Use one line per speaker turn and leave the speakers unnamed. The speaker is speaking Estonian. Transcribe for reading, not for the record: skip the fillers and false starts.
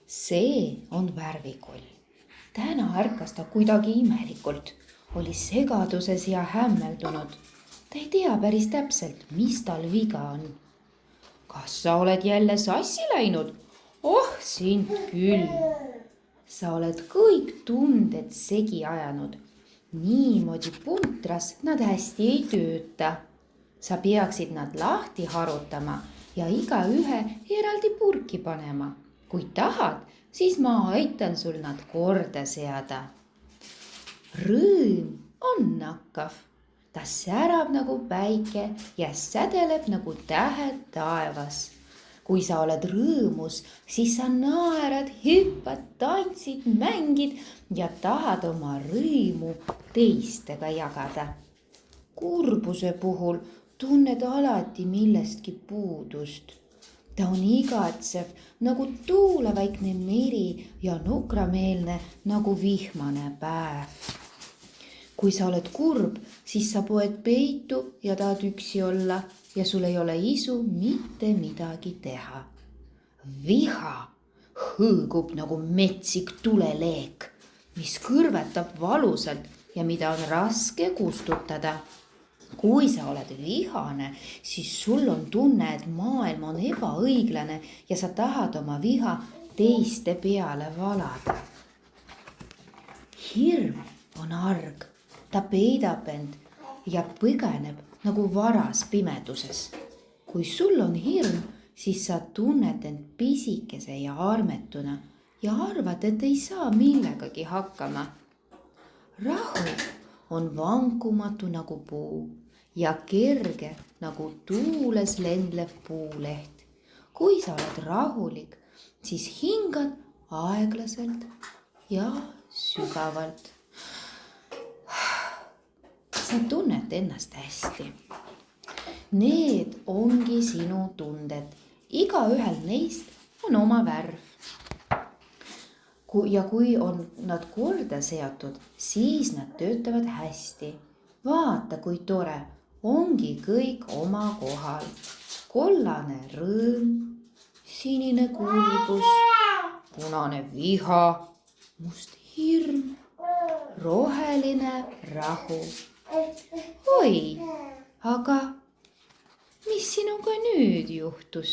see on värvikoll. Täna ärkas ta kuidagi imelikult, oli segaduses ja hämmeldunud. Ta ei tea päris täpselt, mis tal viga on. Kas sa oled jälle sassi läinud? Oh, sind küll. Sa oled kõik tunded segi ajanud. Niimoodi puntras nad hästi ei tööta. Sa peaksid nad lahti harutama ja igaühe eraldi purki panema. Kui tahad, siis ma aitan sul nad korda seada. Rõõm on nakkav. Ta särab nagu päike ja sädeleb nagu tähed taevas. Kui sa oled rõõmus, siis sa naerad, hüppad, tantsid, mängid ja tahad oma rõõmu teistega jagada. Kurbuse puhul tunned alati millestki puudust. Ta on igatsev nagu tuulevaikne meri ja nukrameelne nagu vihmane päev. Kui sa oled kurb, siis sa poed peitu ja tahad üksi olla ja sul ei ole isu mitte midagi teha. Viha hõõgub nagu metsik tuleleek, mis kõrvetab valusalt ja mida on raske kustutada. Kui sa oled vihane, siis sul on tunne, et maailm on ebaõiglane ja sa tahad oma viha teiste peale valada. Hirm on arg. Ta peidab end ja põgeneb nagu varas pimeduses. Kui sul on hirm, siis sa tunned end pisikese ja armetuna ja arvad, et ei saa millegagi hakkama. Rahu on vankumatu nagu puu ja kerge nagu tuules lendlev puuleht. Kui sa oled rahulik, siis hingad aeglaselt ja sügavalt. Sa tunned ennast hästi. Need ongi sinu tunded. Igaühel neist on oma värv. Ja kui on nad korda seotud, siis nad töötavad hästi. Vaata, kui tore. Ongi kõik oma kohal. Kollane rõõm, sinine kurbus, punane viha, must hirm, roheline rahu. Oi, aga mis sinuga nüüd juhtus?